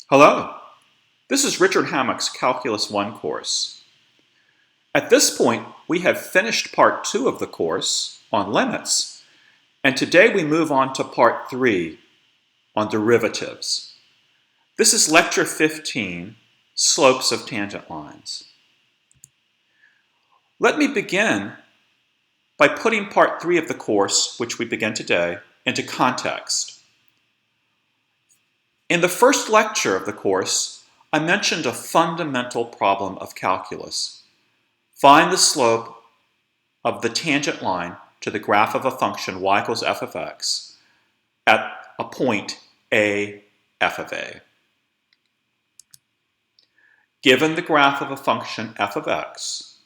Hello, this is Richard Hammack's Calculus 1 course. At this point, we have finished part 2 of the course on limits, and today we move on to part 3 on derivatives. This is lecture 15, slopes of tangent lines. Let me begin by putting part 3 of the course, which we begin today, into context. In the first lecture of the course, I mentioned a fundamental problem of calculus. Find the slope of the tangent line to the graph of a function y equals f of x at a point a f of a. Given the graph of a function f of x,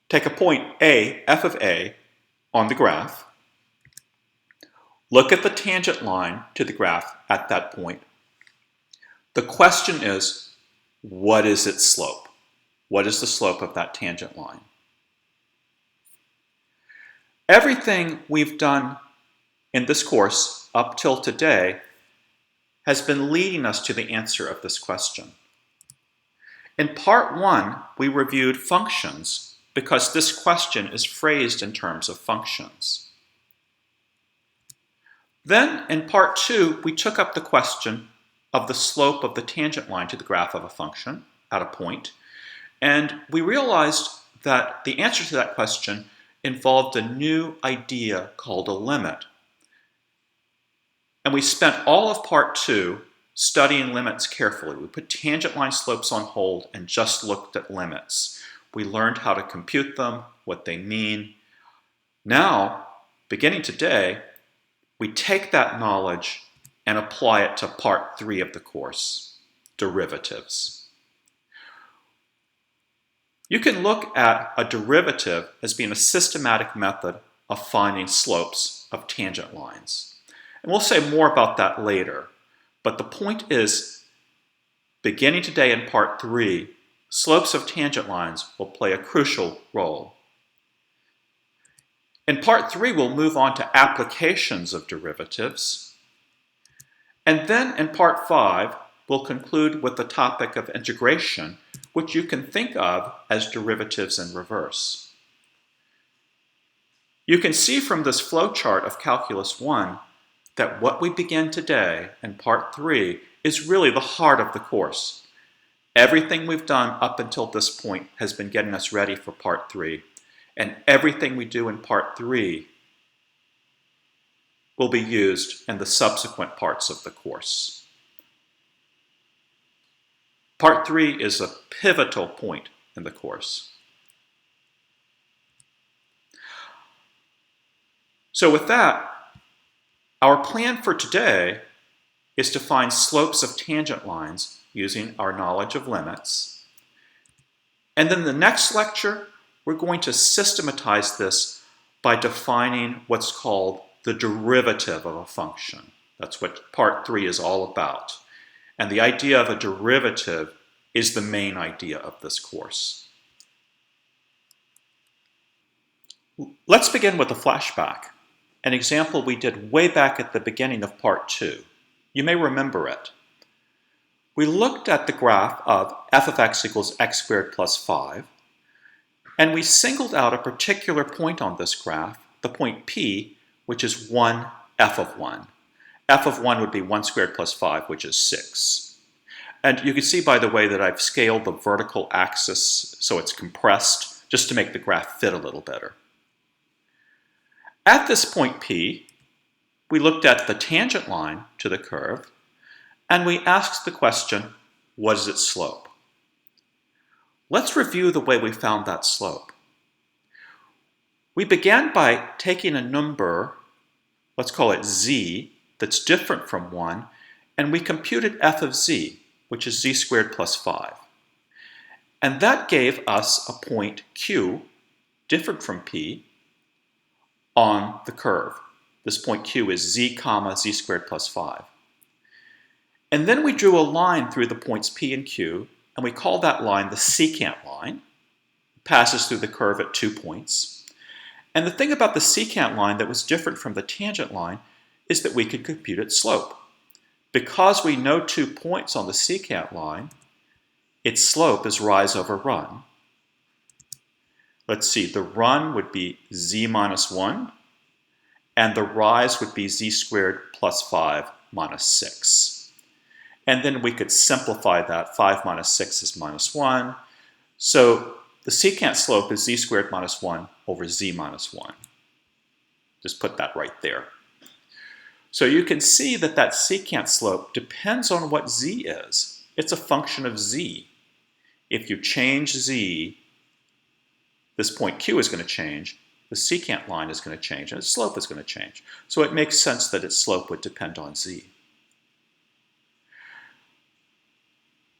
take a point a f of a on the graph. Look at the tangent line to the graph at that point. The question is, what is its slope? What is the slope of that tangent line? Everything we've done in this course up till today has been leading us to the answer of this question. In part 1, we reviewed functions because this question is phrased in terms of functions. Then, in part 2, we took up the question of the slope of the tangent line to the graph of a function at a point, and we realized that the answer to that question involved a new idea called a limit. And we spent all of part 2 studying limits carefully. We put tangent line slopes on hold and just looked at limits. We learned how to compute them, what they mean. Now, beginning today, we take that knowledge and apply it to part 3 of the course, derivatives. You can look at a derivative as being a systematic method of finding slopes of tangent lines. And we'll say more about that later. But the point is, beginning today in part 3, slopes of tangent lines will play a crucial role. In part 3, we'll move on to applications of derivatives. And then in part 5, we'll conclude with the topic of integration, which you can think of as derivatives in reverse. You can see from this flowchart of Calculus 1 that what we begin today in part 3 is really the heart of the course. Everything we've done up until this point has been getting us ready for part 3. And everything we do in part 3 will be used in the subsequent parts of the course. Part 3 is a pivotal point in the course. So with that, our plan for today is to find slopes of tangent lines using our knowledge of limits. And then the next lecture, we're going to systematize this by defining what's called the derivative of a function. That's what part 3 is all about. And the idea of a derivative is the main idea of this course. Let's begin with a flashback, an example we did way back at the beginning of part 2. You may remember it. We looked at the graph of f of x equals x squared plus 5, and we singled out a particular point on this graph, the point P, which is 1 f of 1. F of 1 would be 1 squared plus 5, which is 6. And you can see, by the way, that I've scaled the vertical axis so it's compressed, just to make the graph fit a little better. At this point P, we looked at the tangent line to the curve, and we asked the question, what is its slope? Let's review the way we found that slope. We began by taking a number, let's call it z, that's different from 1, and we computed f of z, which is z squared plus 5. And that gave us a point q, different from p, on the curve. This point q is z comma z squared plus 5. And then we drew a line through the points p and q, and we call that line the secant line. It passes through the curve at 2 points. And the thing about the secant line that was different from the tangent line is that we could compute its slope. Because we know 2 points on the secant line, its slope is rise over run. Let's see, the run would be z minus 1, and the rise would be z squared plus 5 minus 6. And then we could simplify that. 5 minus 6 is minus 1. So the secant slope is z squared minus 1 over z minus 1. Just put that right there. So you can see that that secant slope depends on what z is. It's a function of z. If you change z, this point q is going to change, the secant line is going to change, and its slope is going to change. So it makes sense that its slope would depend on z.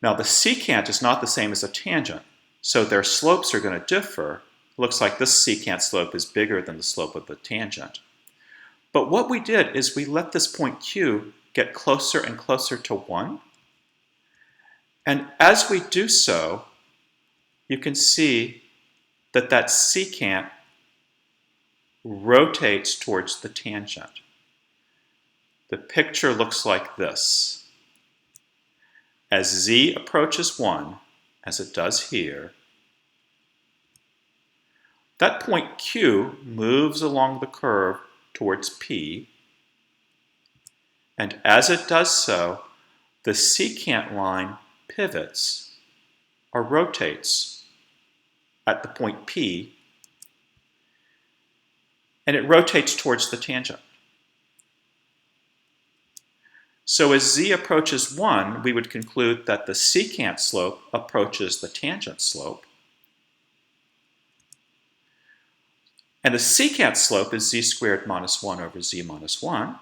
Now the secant is not the same as a tangent, so their slopes are going to differ. It looks like this secant slope is bigger than the slope of the tangent. But what we did is we let this point q get closer and closer to 1. And as we do so, you can see that that secant rotates towards the tangent. The picture looks like this. As z approaches 1, as it does here, that point q moves along the curve towards P, and as it does so, the secant line pivots or rotates at the point P, and it rotates towards the tangent. So as z approaches 1, we would conclude that the secant slope approaches the tangent slope, and the secant slope is z squared minus 1 over z minus 1.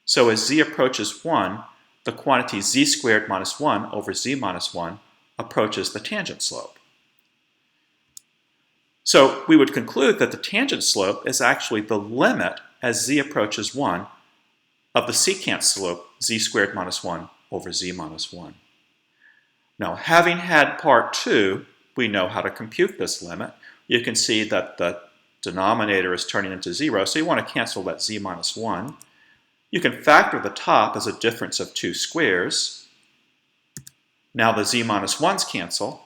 So as z approaches 1, the quantity z squared minus 1 over z minus 1 approaches the tangent slope. So we would conclude that the tangent slope is actually the limit as z approaches 1 of the secant slope z squared minus 1 over z minus 1. Now, having had part 2, we know how to compute this limit. You can see that the denominator is turning into 0, so you want to cancel that z minus 1. You can factor the top as a difference of 2 squares. Now the z minus 1's cancel,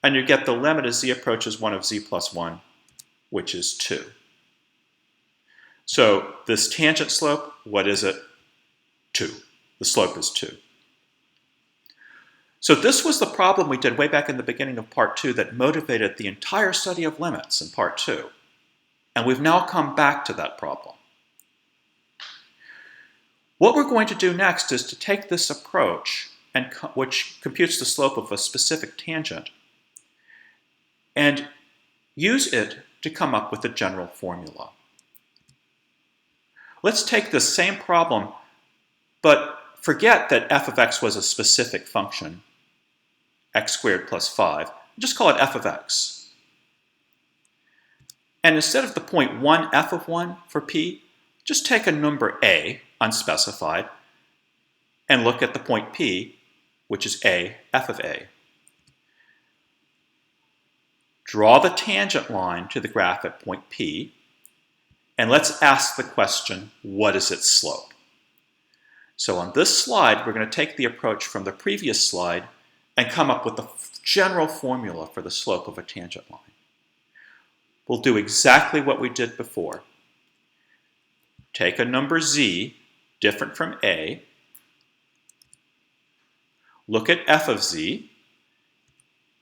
and you get the limit as z approaches 1 of z plus 1, which is 2. So this tangent slope, what is it? 2. The slope is 2. So this was the problem we did way back in the beginning of part 2 that motivated the entire study of limits in part 2. And we've now come back to that problem. What we're going to do next is to take this approach, which computes the slope of a specific tangent, and use it to come up with a general formula. Let's take this same problem, but forget that f of x was a specific function, x squared plus 5. Just call it f of x. And instead of the point 1 f of 1 for p, just take a number a, unspecified, and look at the point p, which is a f of a. Draw the tangent line to the graph at point P, and let's ask the question, what is its slope? So on this slide, we're going to take the approach from the previous slide and come up with the general formula for the slope of a tangent line. We'll do exactly what we did before. Take a number z, different from a, look at f of z,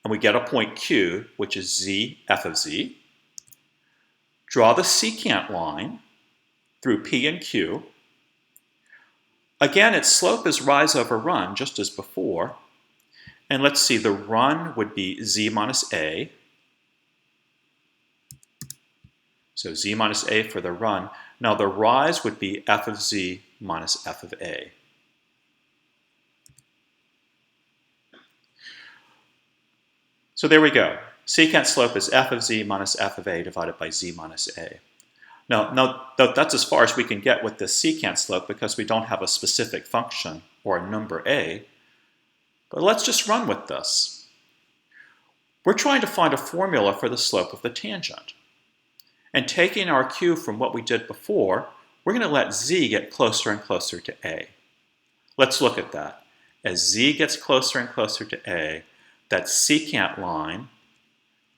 and we get a point q, which is z f of z. Draw the secant line through p and q. Again, its slope is rise over run, just as before. And let's see, the run would be z minus a. So z minus a for the run. Now the rise would be f of z minus f of a. So there we go. Secant slope is f of z minus f of a divided by z minus a. Now, that's as far as we can get with this secant slope because we don't have a specific function or a number a. But let's just run with this. We're trying to find a formula for the slope of the tangent. And taking our cue from what we did before, we're going to let z get closer and closer to a. Let's look at that. As z gets closer and closer to a, that secant line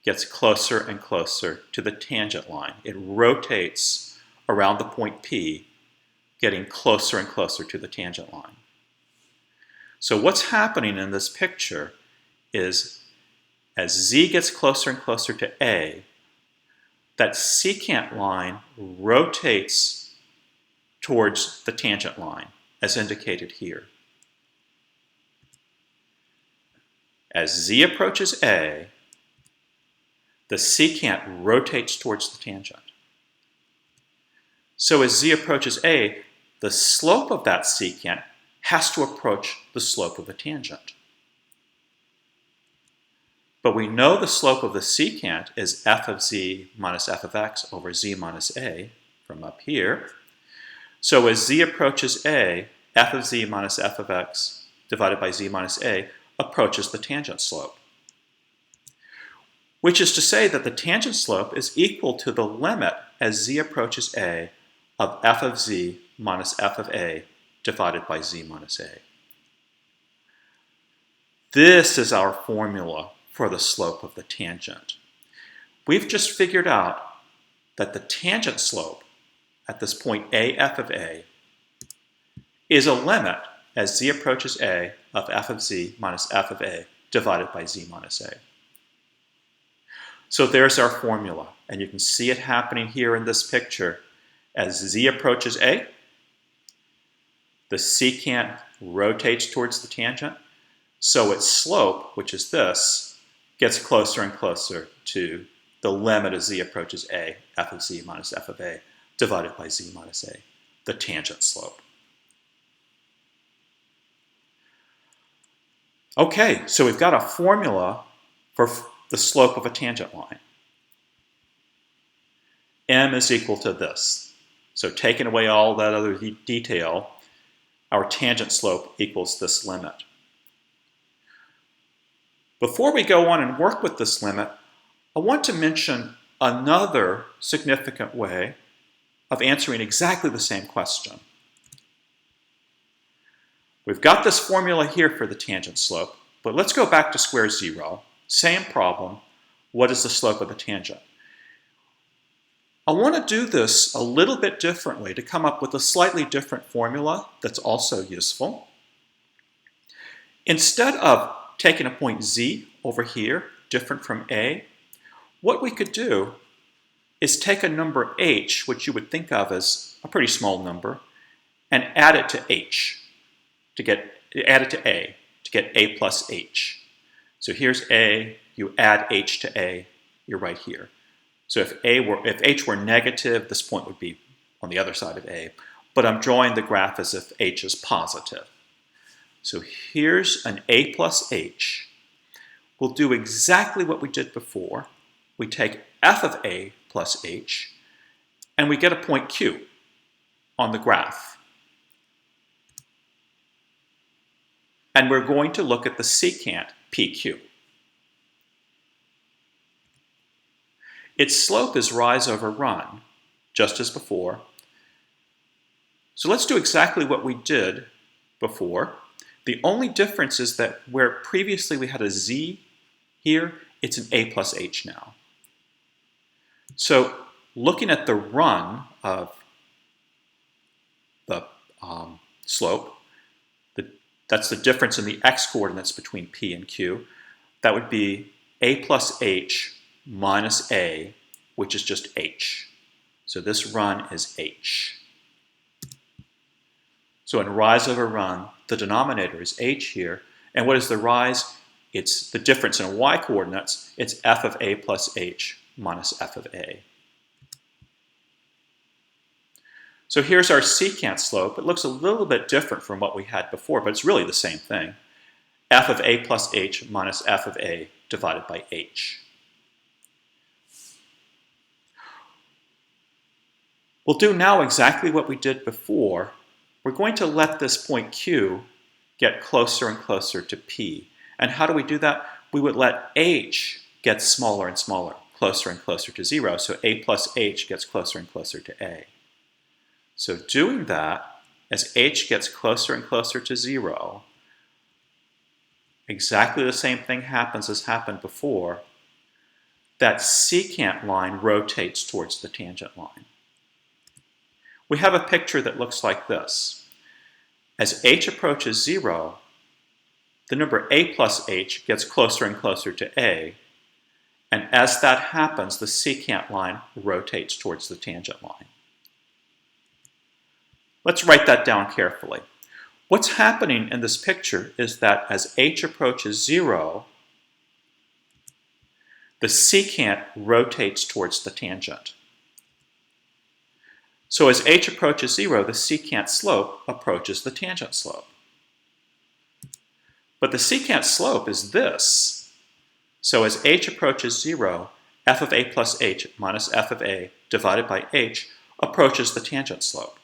gets closer and closer to the tangent line. It rotates around the point P, getting closer and closer to the tangent line. So what's happening in this picture is as z gets closer and closer to a, that secant line rotates towards the tangent line, as indicated here. As z approaches a, the secant rotates towards the tangent. So as z approaches a, the slope of that secant has to approach the slope of the tangent. But we know the slope of the secant is f of z minus f of x over z minus a from up here. So as z approaches a, f of z minus f of x divided by z minus a approaches the tangent slope. Which is to say that the tangent slope is equal to the limit as z approaches a of f of z minus f of a divided by z minus a. This is our formula for the slope of the tangent. We've just figured out that the tangent slope at this point a f of a is a limit as z approaches a of f of z minus f of a divided by z minus a. So there's our formula, and you can see it happening here in this picture. As z approaches a, the secant rotates towards the tangent, so its slope, which is this, gets closer and closer to the limit as z approaches a, f of z minus f of a, divided by z minus a, the tangent slope. Okay, so we've got a formula for the slope of a tangent line. M is equal to this. So taking away all that other detail, our tangent slope equals this limit. Before we go on and work with this limit, I want to mention another significant way of answering exactly the same question. We've got this formula here for the tangent slope, but let's go back to square zero. Same problem. What is the slope of the tangent? I want to do this a little bit differently to come up with a slightly different formula that's also useful. Instead of taking a point z over here, different from a, what we could do is take a number h, which you would think of as a pretty small number, and add it to h, add it to a, to get a plus h. So here's a, you add h to a, you're right here. So if h were negative, this point would be on the other side of a, but I'm drawing the graph as if h is positive. So here's an a plus h. We'll do exactly what we did before. We take f of a plus h, and we get a point q on the graph. And we're going to look at the secant pq. Its slope is rise over run, just as before. So let's do exactly what we did before. The only difference is that where previously we had a z here, it's an a plus h now. So looking at the run of the slope, that's the difference in the x-coordinates between p and q. That would be a plus h minus a, which is just h. So this run is h. So in rise over run, the denominator is h here. And what is the rise? It's the difference in y-coordinates. It's f of a plus h minus f of a. So here's our secant slope. It looks a little bit different from what we had before, but it's really the same thing. F of a plus h minus f of a divided by h. We'll do now exactly what we did before. We're going to let this point q get closer and closer to p. And how do we do that? We would let h get smaller and smaller, closer and closer to 0. So a plus h gets closer and closer to a. So doing that, as h gets closer and closer to 0, exactly the same thing happens as happened before. That secant line rotates towards the tangent line. We have a picture that looks like this. As h approaches 0, the number a plus h gets closer and closer to a, and as that happens, the secant line rotates towards the tangent line. Let's write that down carefully. What's happening in this picture is that as h approaches 0, the secant rotates towards the tangent. So as h approaches 0, the secant slope approaches the tangent slope. But the secant slope is this. So as h approaches 0, f of a plus h minus f of a divided by h approaches the tangent slope.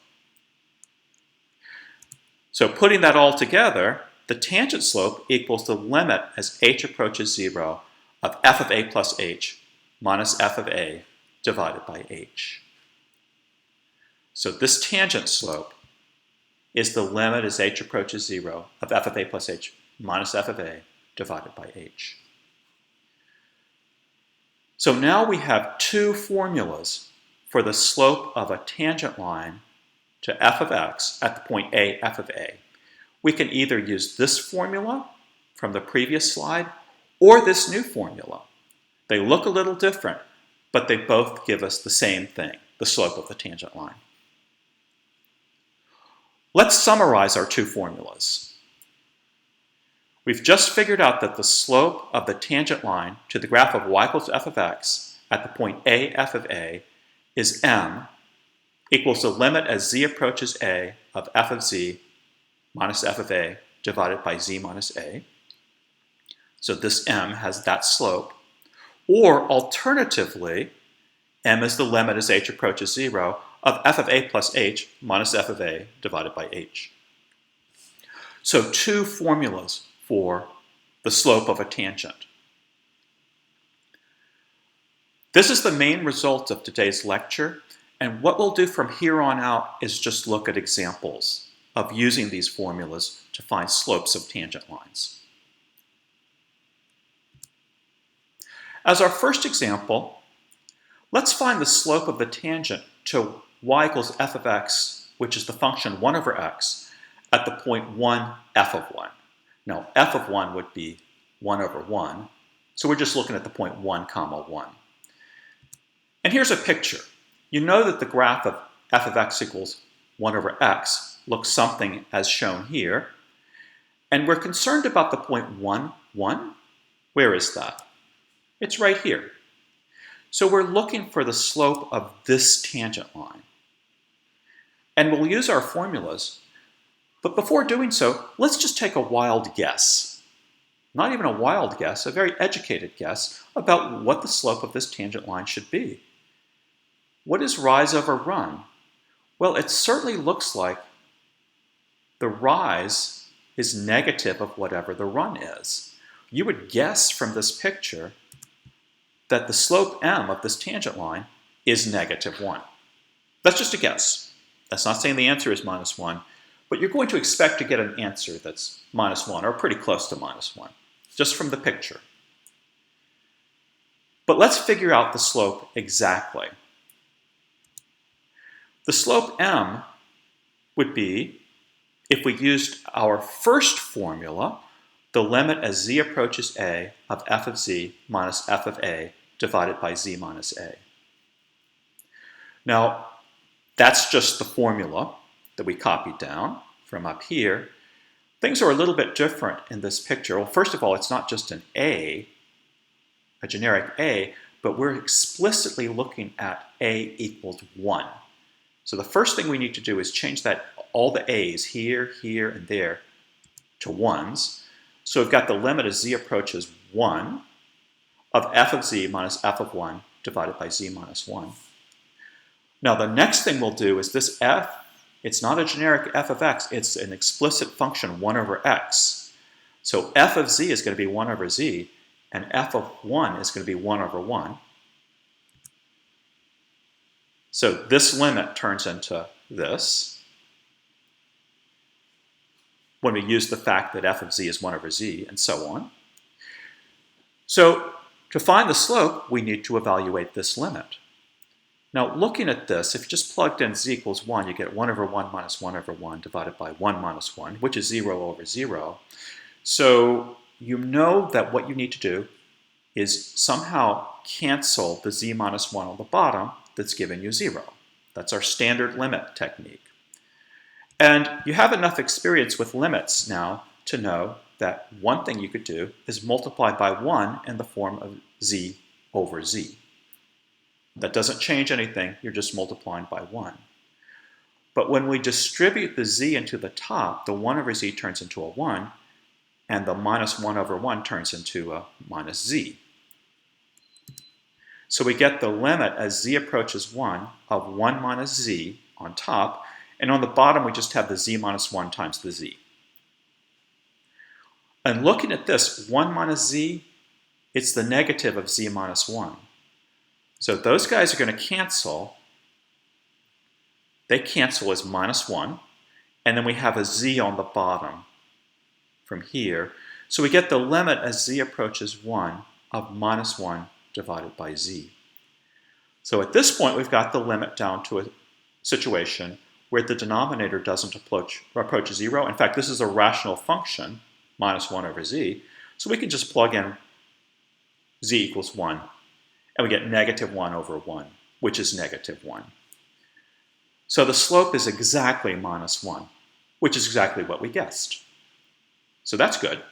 So putting that all together, the tangent slope equals the limit as h approaches 0 of f of a plus h minus f of a divided by h. So this tangent slope is the limit as h approaches 0 of f of a plus h minus f of a divided by h. So now we have two formulas for the slope of a tangent line to f of x at the point a, f of a. We can either use this formula from the previous slide or this new formula. They look a little different, but they both give us the same thing, the slope of the tangent line. Let's summarize our two formulas. We've just figured out that the slope of the tangent line to the graph of y equals f of x at the point a, f of a is m equals the limit as z approaches a of f of z minus f of a divided by z minus a. So this m has that slope. Or alternatively, m is the limit as h approaches 0 of f of a plus h minus f of a divided by h. So two formulas for the slope of a tangent. This is the main result of today's lecture, and what we'll do from here on out is just look at examples of using these formulas to find slopes of tangent lines. As our first example, let's find the slope of the tangent to y equals f of x, which is the function 1 over x, at the point 1, f of 1. Now, f of 1 would be 1 over 1, so we're just looking at the point 1, comma 1. And here's a picture. You know that the graph of f of x equals 1 over x looks something as shown here, and we're concerned about the point 1, 1. Where is that? It's right here. So we're looking for the slope of this tangent line. And we'll use our formulas, but before doing so, let's just take a wild guess. Not even a wild guess, a very educated guess about what the slope of this tangent line should be. What is rise over run? Well, it certainly looks like the rise is negative of whatever the run is. You would guess from this picture that the slope m of this tangent line is negative 1. That's just a guess. That's not saying the answer is minus 1, but you're going to expect to get an answer that's minus 1 or pretty close to minus 1, just from the picture. But let's figure out the slope exactly. The slope m would be, if we used our first formula, the limit as z approaches a of f of z minus f of a divided by z minus a. Now, that's just the formula that we copied down from up here. Things are a little bit different in this picture. Well, first of all, it's not just an a generic a, but we're explicitly looking at a equals 1. So the first thing we need to do is change that, all the a's here, here, and there to 1s. So we've got the limit as z approaches 1 of f of z minus f of 1 divided by z minus 1. Now the next thing we'll do is this f, it's not a generic f of x, it's an explicit function 1 over x. So f of z is going to be 1 over z, and f of 1 is going to be 1 over 1. So this limit turns into this. when we use the fact that f of z is 1 over z, and so on. So to find the slope, we need to evaluate this limit. Now, looking at this, if you just plugged in z equals 1, you get 1 over 1 minus 1 over 1 divided by 1 minus 1, which is 0 over 0. So you know that what you need to do is somehow cancel the z minus 1 on the bottom that's giving you 0. That's our standard limit technique. And you have enough experience with limits now to know that one thing you could do is multiply by 1 in the form of z over z. That doesn't change anything, you're just multiplying by 1. But when we distribute the z into the top, the 1 over z turns into a 1, and the minus 1 over 1 turns into a minus z. So we get the limit as z approaches 1 of 1 minus z on top, and on the bottom we just have the z minus 1 times the z. And looking at this, 1 minus z, it's the negative of z minus 1. So those guys are going to cancel. They cancel as minus 1, and then we have a z on the bottom from here. So we get the limit as z approaches 1 of minus 1 divided by z. So at this point, we've got the limit down to a situation where the denominator doesn't approach 0. In fact, this is a rational function, minus 1 over z. So we can just plug in z equals 1, and we get negative 1 over 1, which is negative 1. So the slope is exactly minus 1, which is exactly what we guessed. So that's good.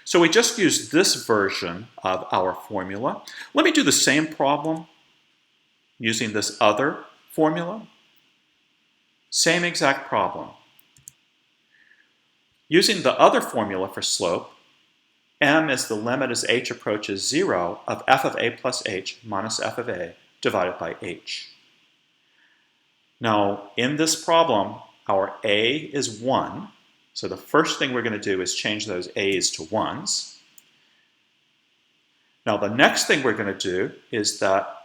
So we just used this version of our formula. Let me do the same problem using this other formula. Same exact problem. Using the other formula for slope, m is the limit as h approaches 0 of f of a plus h minus f of a divided by h. Now, in this problem, our a is 1. So the first thing we're going to do is change those a's to 1s. Now the next thing we're going to do is that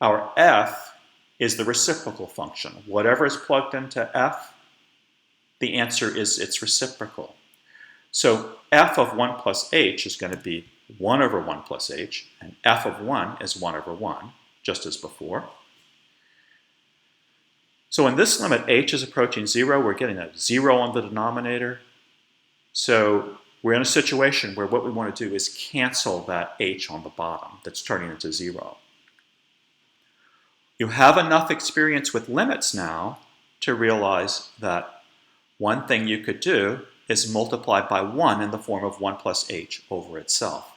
our f is the reciprocal function. Whatever is plugged into f, the answer is its reciprocal. So f of 1 plus h is going to be 1 over 1 plus h, and f of 1 is 1 over 1, just as before. So in this limit, h is approaching 0. We're getting a 0 on the denominator. So we're in a situation where what we want to do is cancel that h on the bottom that's turning into 0. You have enough experience with limits now to realize that one thing you could do is multiply by 1 in the form of 1 plus h over itself.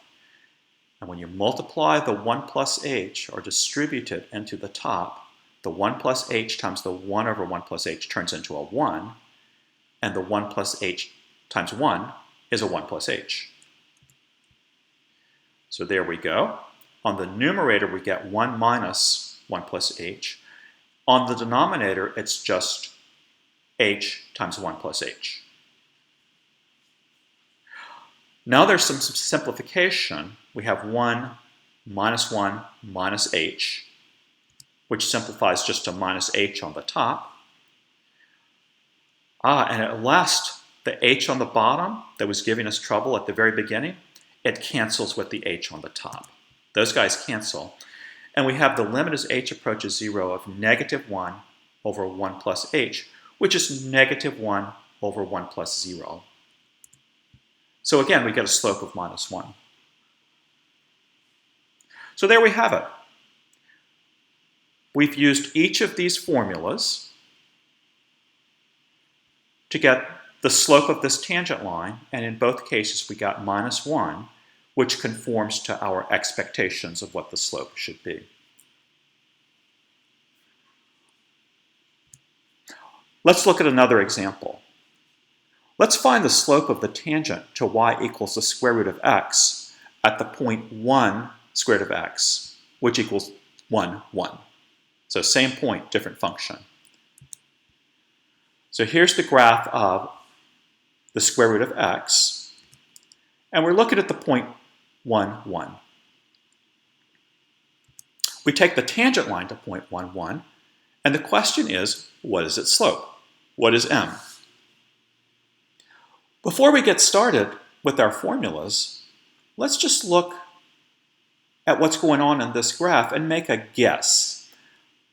And when you multiply the 1 plus h, or distribute it into the top, the 1 plus h times the 1 over 1 plus h turns into a 1, and the 1 plus h times 1 is a 1 plus h. So there we go. On the numerator, we get 1 minus 1 plus h. On the denominator, it's just h times 1 plus h. Now there's some simplification. We have 1 minus h, which simplifies just to minus h on the top. And at last, the h on the bottom that was giving us trouble at the very beginning, it cancels with the h on the top. Those guys cancel. And we have the limit as h approaches 0 of negative 1 over 1 plus h, which is negative 1 over 1 plus 0. So again, we get a slope of minus 1. So there we have it. We've used each of these formulas to get the slope of this tangent line, and in both cases we got minus 1, which conforms to our expectations of what the slope should be. Let's look at another example. Let's find the slope of the tangent to y equals the square root of x at the point 1 square root of x, which equals 1, 1. So same point, different function. So here's the graph of the square root of x, and we're looking at the point 1, 1. We take the tangent line to point 1, 1, and the question is, what is its slope? What is m? Before we get started with our formulas, let's just look at what's going on in this graph and make a guess.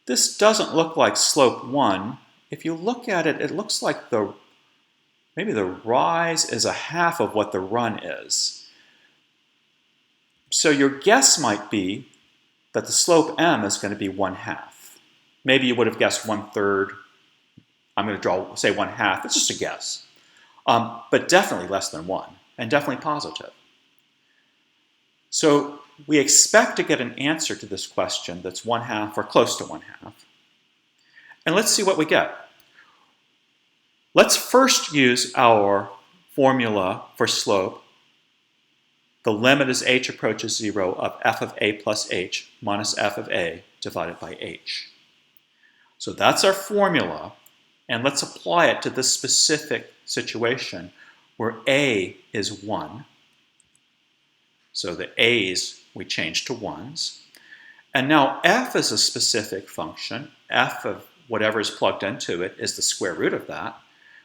This doesn't look like slope 1. If you look at it, it looks like maybe the rise is a half of what the run is. So your guess might be that the slope m is going to be 1/2. Maybe you would have guessed 1/3. I'm going to say 1/2. It's just a guess. But definitely less than 1, and definitely positive. So we expect to get an answer to this question that's 1/2 or close to 1/2. And let's see what we get. Let's first use our formula for slope. The limit as h approaches 0 of f of a plus h minus f of a divided by h. So that's our formula, and let's apply it to this specific situation where a is 1. So the a's we change to 1s. And now f is a specific function. F of whatever is plugged into it is the square root of that.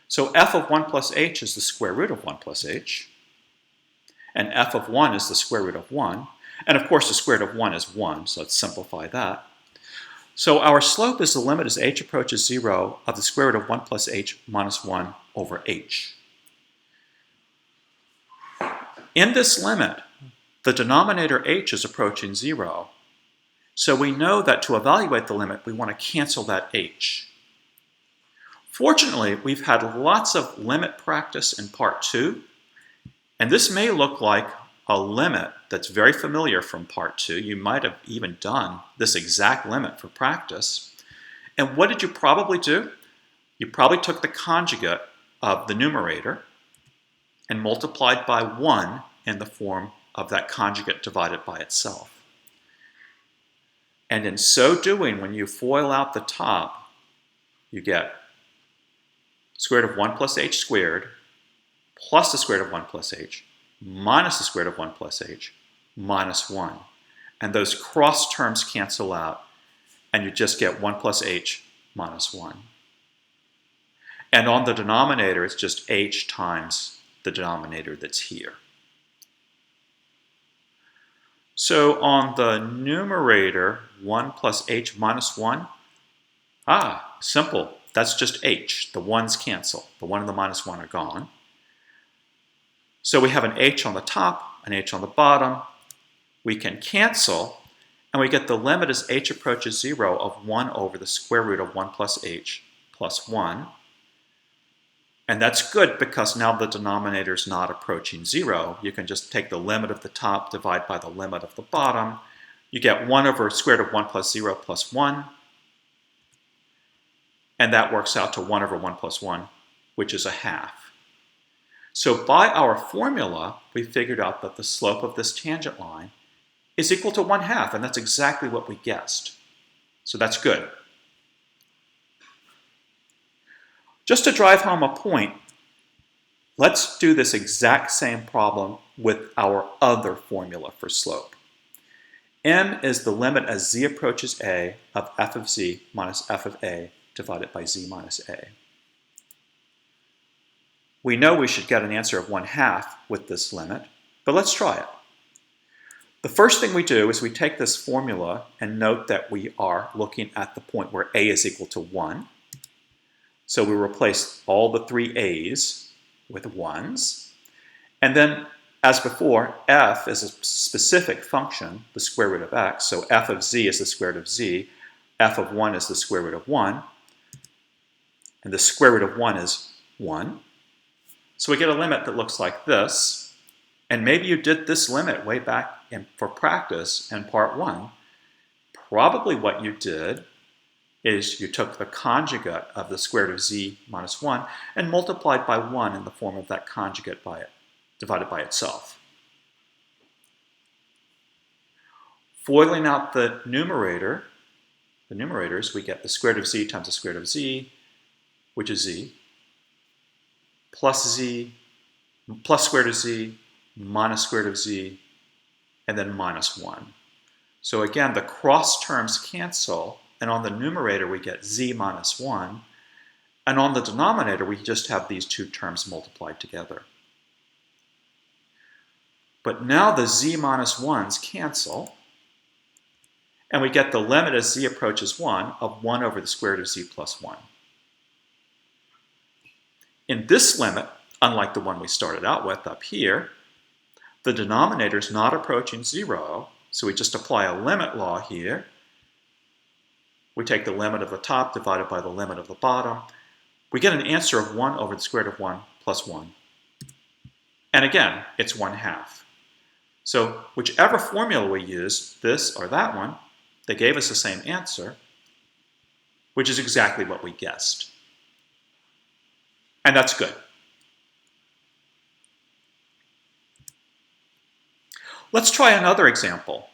So f of 1 plus h is the square root of 1 plus h. And f of 1 is the square root of 1. And of course the square root of 1 is 1, so let's simplify that. So our slope is the limit as h approaches 0 of the square root of 1 plus h minus 1 over h. In this limit, the denominator h is approaching 0. So we know that to evaluate the limit, we want to cancel that h. Fortunately, we've had lots of limit practice in part 2. And this may look like a limit that's very familiar from part 2. You might have even done this exact limit for practice. And what did you probably do? You probably took the conjugate of the numerator and multiplied by 1 in the form of that conjugate divided by itself. And in so doing, when you FOIL out the top, you get square root of 1 plus h squared plus the square root of 1 plus h minus the square root of 1 plus h minus 1. And those cross terms cancel out, and you just get 1 plus h minus 1. And on the denominator, it's just h times the denominator that's here. So on the numerator, 1 plus h minus 1, simple. That's just h. The 1's cancel. The 1 and the minus 1 are gone. So we have an h on the top, an h on the bottom. We can cancel, and we get the limit as h approaches 0 of 1 over the square root of 1 plus h plus 1. And that's good because now the denominator is not approaching 0. You can just take the limit of the top, divide by the limit of the bottom. You get 1 over square root of 1 plus 0 plus 1. And that works out to 1 over 1 plus 1, which is a half. So by our formula, we figured out that the slope of this tangent line is equal to 1/2, and that's exactly what we guessed. So that's good. Just to drive home a point, let's do this exact same problem with our other formula for slope. M is the limit as z approaches a of f of z minus f of a divided by z minus a. We know we should get an answer of 1/2 with this limit, but let's try it. The first thing we do is we take this formula and note that we are looking at the point where a is equal to 1. So we replace all the 3 a's with 1's. And then, as before, f is a specific function, the square root of x. So f of z is the square root of z. F of 1 is the square root of 1. And the square root of 1 is 1. So we get a limit that looks like this. And maybe you did this limit way back for practice in part 1. Probably what you did is you took the conjugate of the square root of z minus 1 and multiplied by 1 in the form of that conjugate divided by itself. Foiling out the numerators, we get the square root of z times the square root of z, which is z, plus square root of z, minus square root of z, and then minus 1. So again, the cross terms cancel, and on the numerator we get z minus 1, and on the denominator we just have these two terms multiplied together. But now the z minus 1's cancel, and we get the limit as z approaches 1 of 1 over the square root of z plus 1. In this limit, unlike the one we started out with up here, the denominator is not approaching 0, so we just apply a limit law here. We take the limit of the top divided by the limit of the bottom. We get an answer of 1 over the square root of 1 plus 1. And again, it's 1/2. So whichever formula we use, this or that one, they gave us the same answer, which is exactly what we guessed. And that's good. Let's try another example.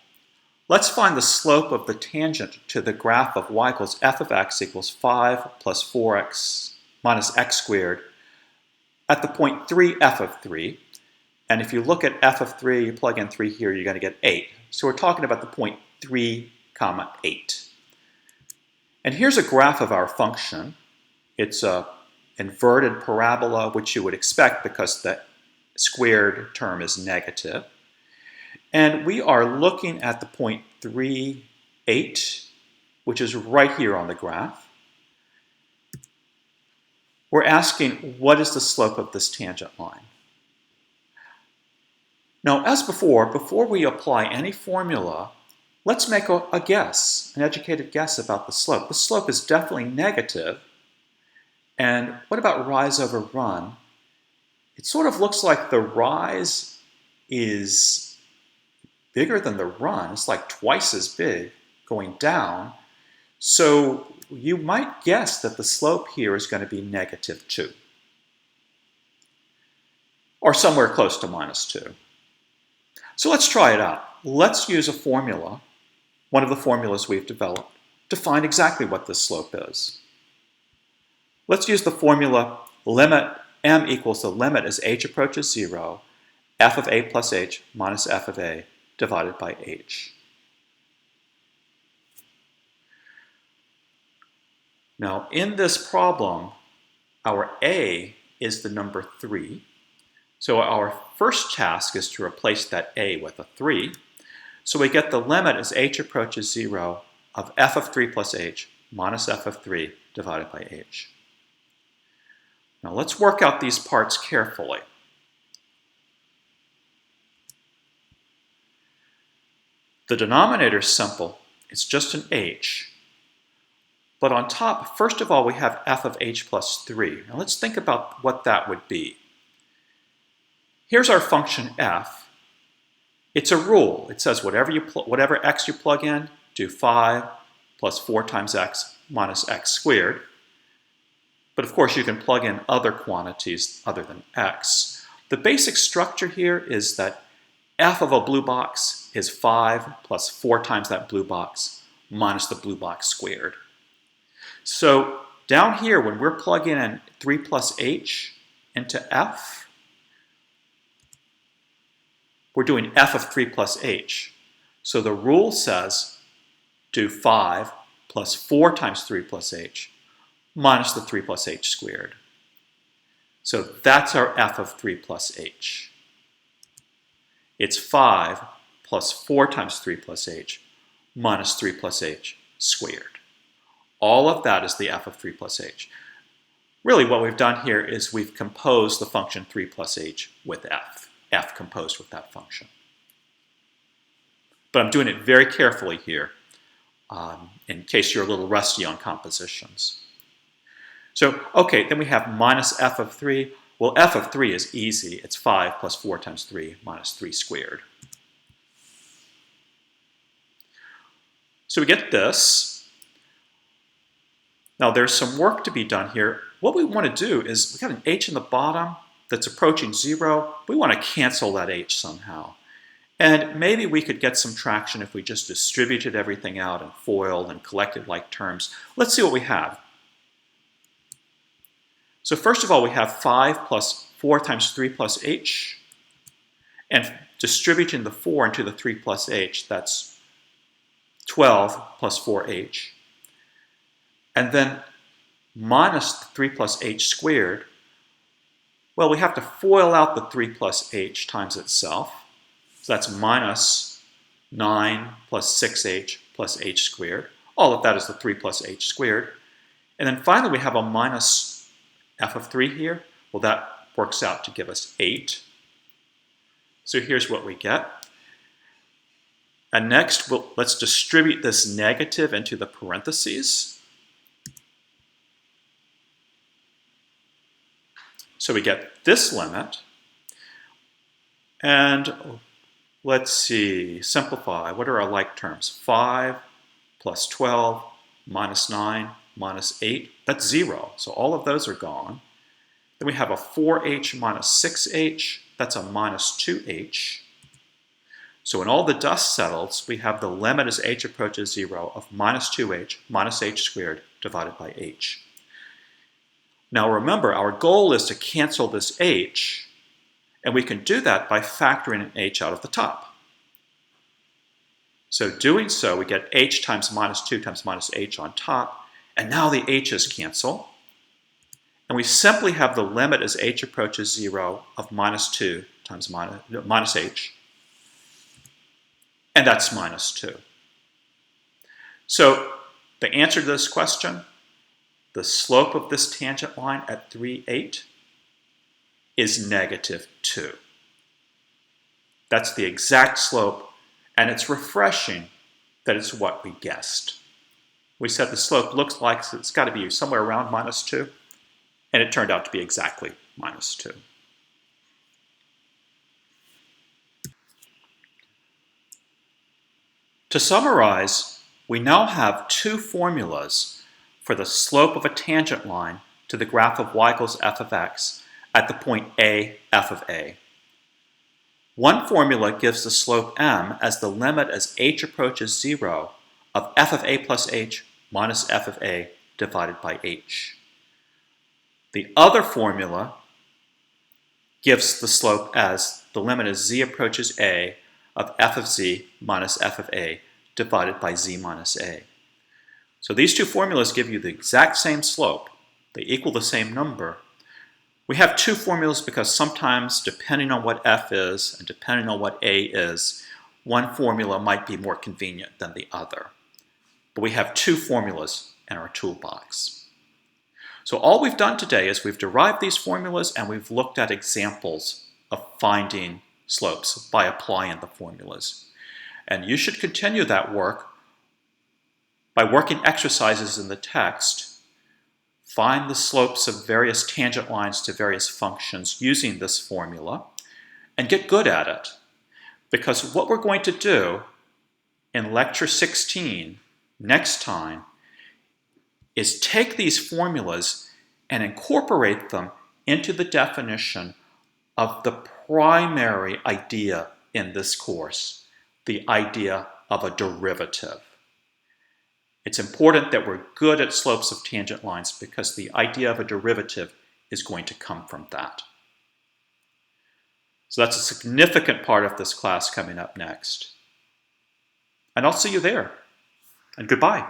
Let's find the slope of the tangent to the graph of y equals f of x equals 5 plus 4x minus x squared at the point 3 f of 3. And if you look at f of 3, you plug in 3 here, you're going to get 8. So we're talking about the point 3, 8. And here's a graph of our function. It's a inverted parabola, which you would expect because the squared term is negative. And we are looking at the point 3, 8, which is right here on the graph. We're asking, what is the slope of this tangent line? Now, as before we apply any formula, let's make a guess, an educated guess about the slope. The slope is definitely negative. And what about rise over run? It sort of looks like the rise is bigger than the run. It's like twice as big going down. So you might guess that the slope here is going to be negative 2. Or somewhere close to minus 2. So let's try it out. Let's use a formula, one of the formulas we've developed, to find exactly what this slope is. Let's use the formula limit m equals the limit as h approaches 0, f of a plus h minus f of a divided by h. Now, in this problem, our a is the number 3. So our first task is to replace that a with a 3. So we get the limit as h approaches 0 of f of 3 plus h minus f of 3 divided by h. Now let's work out these parts carefully. The denominator is simple. It's just an h. But on top, first of all, we have f of h plus 3. Now let's think about what that would be. Here's our function f. It's a rule. It says whatever x you plug in, do 5 plus 4 times x minus x squared. But of course, you can plug in other quantities other than x. The basic structure here is that f of a blue box is 5 plus 4 times that blue box minus the blue box squared. So down here, when we're plugging in 3 plus h into f, we're doing f of 3 plus h. So the rule says do 5 plus 4 times 3 plus h minus the 3 plus h squared. So that's our f of 3 plus h. It's 5 plus 4 times 3 plus h minus 3 plus h squared. All of that is the f of 3 plus h. Really what we've done here is we've composed the function 3 plus h with f composed with that function. But I'm doing it very carefully here in case you're a little rusty on compositions. So, okay, then we have minus f of 3. Well, f of 3 is easy. It's 5 plus 4 times 3 minus 3 squared. So we get this. Now there's some work to be done here. What we want to do is, we've got an h in the bottom that's approaching 0. We want to cancel that h somehow. And maybe we could get some traction if we just distributed everything out and FOILed and collected like terms. Let's see what we have. So first of all, we have 5 plus 4 times 3 plus h. And distributing the 4 into the 3 plus h, that's 12 plus 4h. And then minus 3 plus h squared. Well, we have to FOIL out the 3 plus h times itself. So that's minus 9 plus 6h plus h squared. All of that is the 3 plus h squared. And then finally we have a minus f of 3 here. Well, that works out to give us 8. So here's what we get. And next, let's distribute this negative into the parentheses. So we get this limit. And let's see, simplify. What are our like terms? 5 plus 12 minus 9 minus 8. That's 0. So all of those are gone. Then we have a 4h minus 6h. That's a minus 2h. So when all the dust settles, we have the limit as h approaches 0 of minus 2h minus h squared divided by h. Now remember, our goal is to cancel this h, and we can do that by factoring an h out of the top. So doing so, we get h times minus 2 times minus h on top, and now the h's cancel. And we simply have the limit as h approaches 0 of minus 2 times minus h, and that's minus 2. So the answer to this question, the slope of this tangent line at 3, 8 is negative 2. That's the exact slope, and it's refreshing that it's what we guessed. We said the slope looks like it's got to be somewhere around minus 2, and it turned out to be exactly minus 2. To summarize, we now have two formulas for the slope of a tangent line to the graph of y equals f of x at the point a, f of a. One formula gives the slope m as the limit as h approaches 0 of f of a plus h minus f of a divided by h. The other formula gives the slope as the limit as z approaches a of f of z minus f of a divided by z minus a. So these two formulas give you the exact same slope. They equal the same number. We have two formulas because sometimes, depending on what f is and depending on what a is, one formula might be more convenient than the other. But we have two formulas in our toolbox. So all we've done today is we've derived these formulas and we've looked at examples of finding slopes by applying the formulas. And you should continue that work by working exercises in the text. Find the slopes of various tangent lines to various functions using this formula and get good at it. Because what we're going to do in lecture 16 next time is take these formulas and incorporate them into the definition of the primary idea in this course, the idea of a derivative. It's important that we're good at slopes of tangent lines because the idea of a derivative is going to come from that. So that's a significant part of this class coming up next. And I'll see you there. And goodbye.